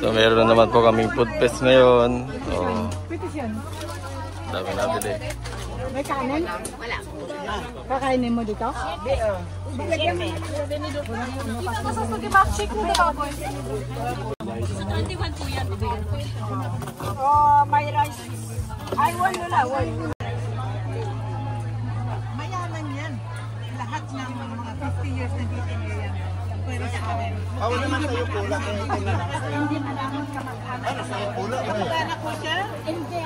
So meron na naman po kaming food fest ngayon. So dami nabili. May kanin? Wala. Kakainin mo dito? Bigyan mo. Dito sa mag-backshake mo na boy. 21 po yan. Oh, may rice. Ay, wala. Mayaman yan. Lahat ng mga 50 years na dito yan. Pwede sa amin. Ako naman sa'yo pula. Hindi malamang kamag-anak. Ano sa'yo pula? Kamag-anak ko siya? Hindi.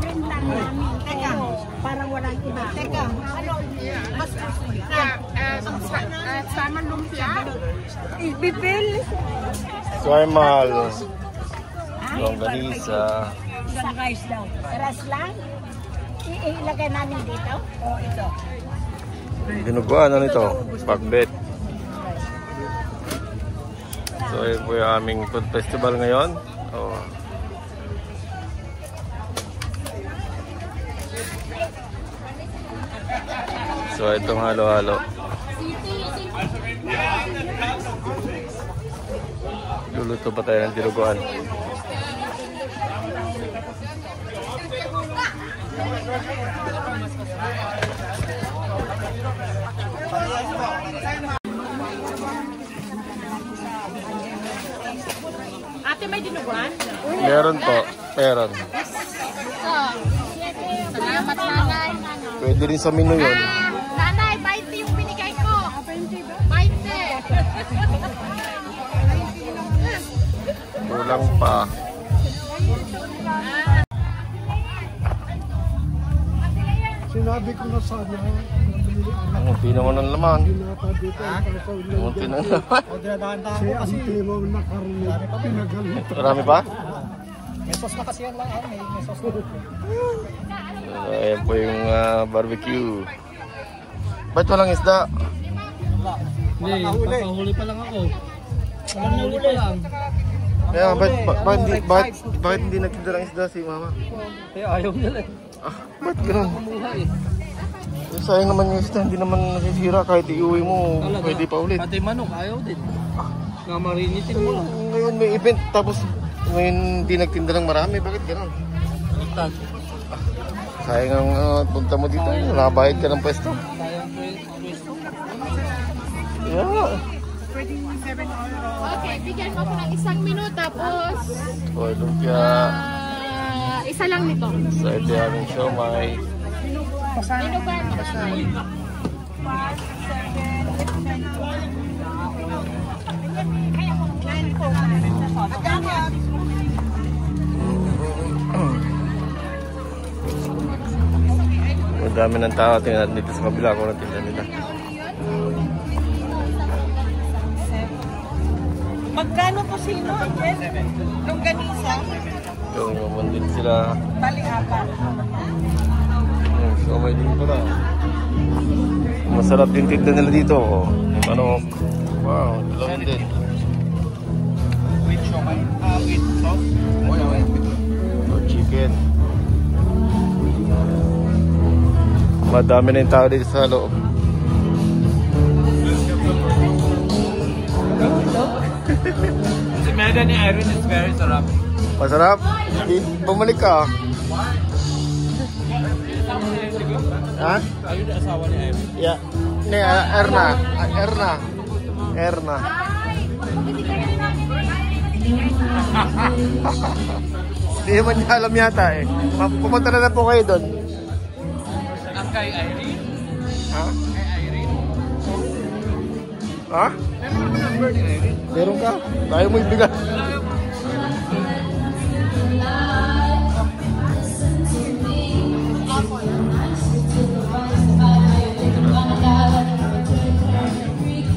Friend lang namin. Teka. Parang walang iba. Teka. Ano? Mas Salmon lumpia? Bibel? Swimal. Longganisa. Sa rice daw. Rice lang? Ilagay namin dito? O ito? Dinuguan, ano ito? Pakbet. So yun po yung aming food festival ngayon. Oh. So itong halo-halo. Luluto pa tayo ng dinuguan. Ate, may dinuguan? Meron po. Meron. Salamat, nanay. Pwede rin sa menu yun. Nanay, 20 yung binigay ko. 20 ba? 20. Kulang pa. Sinabi ko na sana. Munti naman ang laman. Munti na ang laman. Kasi ang tilo na karne. Pinagalit. Marami pa? May sauce na kasi yan lang. May sauce na. Ayan po yung barbecue. Ba't walang isda? Hindi, nakahuli pa lang ako. Walang huli pa lang. Kaya bakit hindi nagtinda ng isda si mama? Kaya ayaw nila eh. Ba't gano'n? Sayang naman yung isda, hindi naman nasisira kahit iuwi mo, pwede pa ulit. Pati manok, ayaw din. Nga marinitin mo lang. Ngayon may event, tapos ngayon hindi nagtinda ng marami, bakit gano'n? Sayang ang punta mo dito, nakabayad ka ng pwesto. Sayang pwesto. Yeah. Okay, bigyan mo ko ng 1 minuto tapos Lumpia. isa lang nito. So ito yung aming siomay. Dinuguan. Ang dami ng tao, tingnan natin dito sa kabila kung natinda nila. Magkano po sino? Longganisa? Yung naman din sila. Bali apat. Siomay din pala. Masarap din tinda nila dito. Yung manok. Wow, dalawin din. With siomay? With sauce? Or chicken. Madami na yung tao dito sa loob. Si Mega ni Irene is very sarap. Masarap? Bumalik ka. Ha? Ayun na asawa ni Irene. Yeah. Ne, Erna. Erna. Hindi naman niya alam yata eh. Pumunta na po kayo doon. Ang kay Irene? Ha? Kay Irene? Ha? Meron naman number ni Irene. Meron ka? Tayo mo ibigay.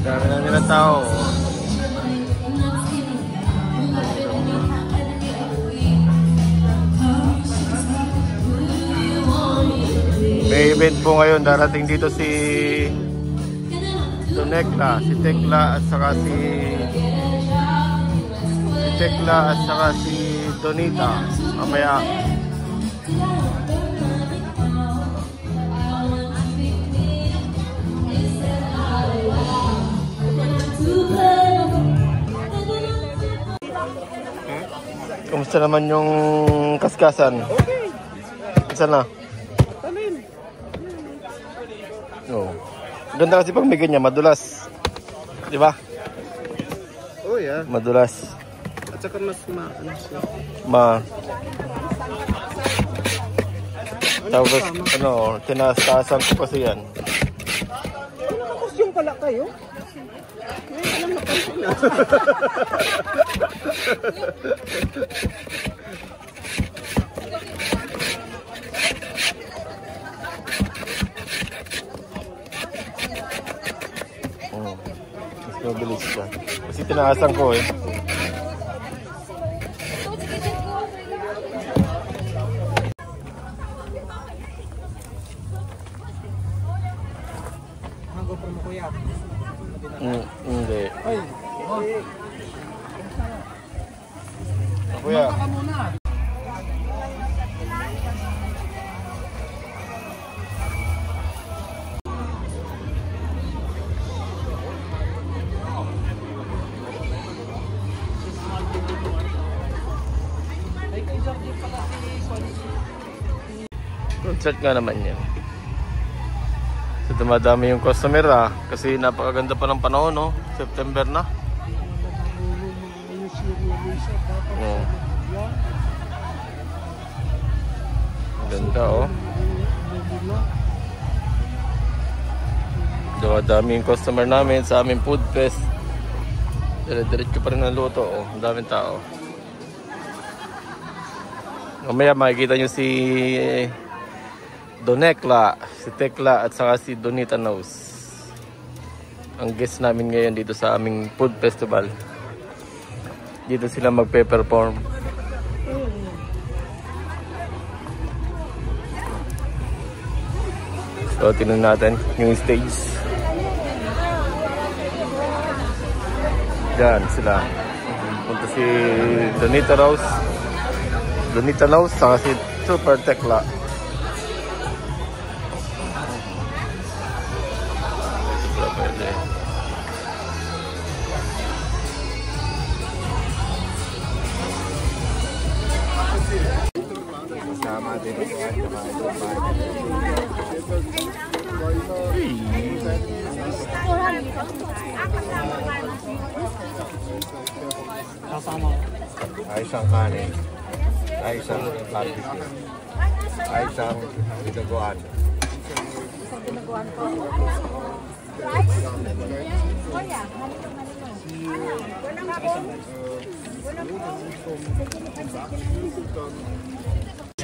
Dami na nilang tao. May event po ngayon. Darating dito si Donekla, si Tekla at saka si Tekla at saka si Donita. Mamaya. Kumusta naman yung kaskasan? Okay. Isa na? Talim. Oo. Ganda kasi pag may ganyan, madulas. Di ba? Oh yeah. Madulas. At saka mas ano siya. Tapos, tinaas-taasan ko kasi yan. Ano nakakostyum pala kayo? Ngayon alam na kayo na. Mas mabilis siya. Kasi tinaasan ko eh. GoPro mo kuya. Hindi. Ay. Kuya. Concert nga naman yan. So dumadami yung customer kasi napakaganda pa ng panahon, no? September na. Oh. Ganda, oh. Dumadami yung customer namin sa aming food fest. Dire-diretso pa rin ang luto, oh. Ang daming tao. Mamaya makikita nyo si Donekla, si Tekla at saka si Donita Nose. Ang guest namin ngayon dito sa aming food festival. Dito sila magpe-perform. So tingnan natin yung stage. Yan sila. Punta si Donita Nose saka si Super Tekla. Pwede. Kasama din. Kasama. Ay isang kanin. Ay isang barbecue. Ay isang dinuguan.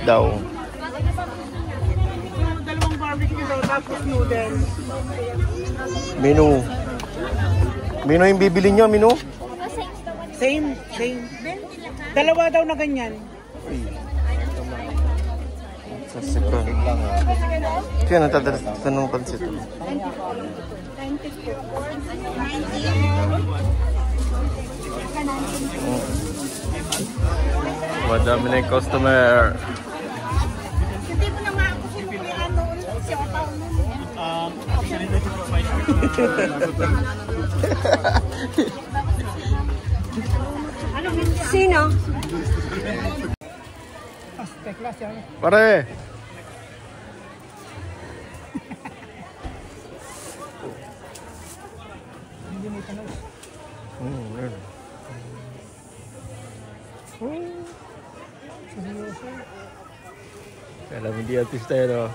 Daw. Dalawang barbecue daw tapos noodles. Menu yung bibili nyo, menu? Same. Dalawa daw na ganyan. Sasipan. Kaya natadalas ng pansit. Madami na yung customer. Hindi mo na maakusin mo yung ano, siya ka taon mo. Sino? Pare! Alam hindi artista yun, oh.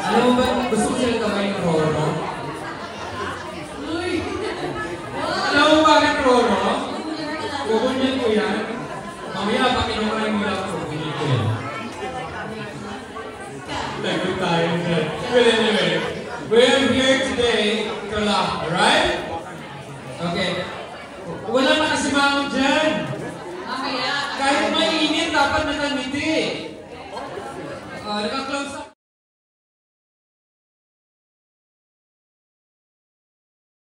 Alam mo ba, gusto ko sila kamay ng Roro? Alam mo bakit Roro? Kukunyan ko yan. Mamaya pa kinukunan mo lang ako. Kukunyan ko yan. Lagot tayo dyan. Well, anyway, we're here today to laugh, alright?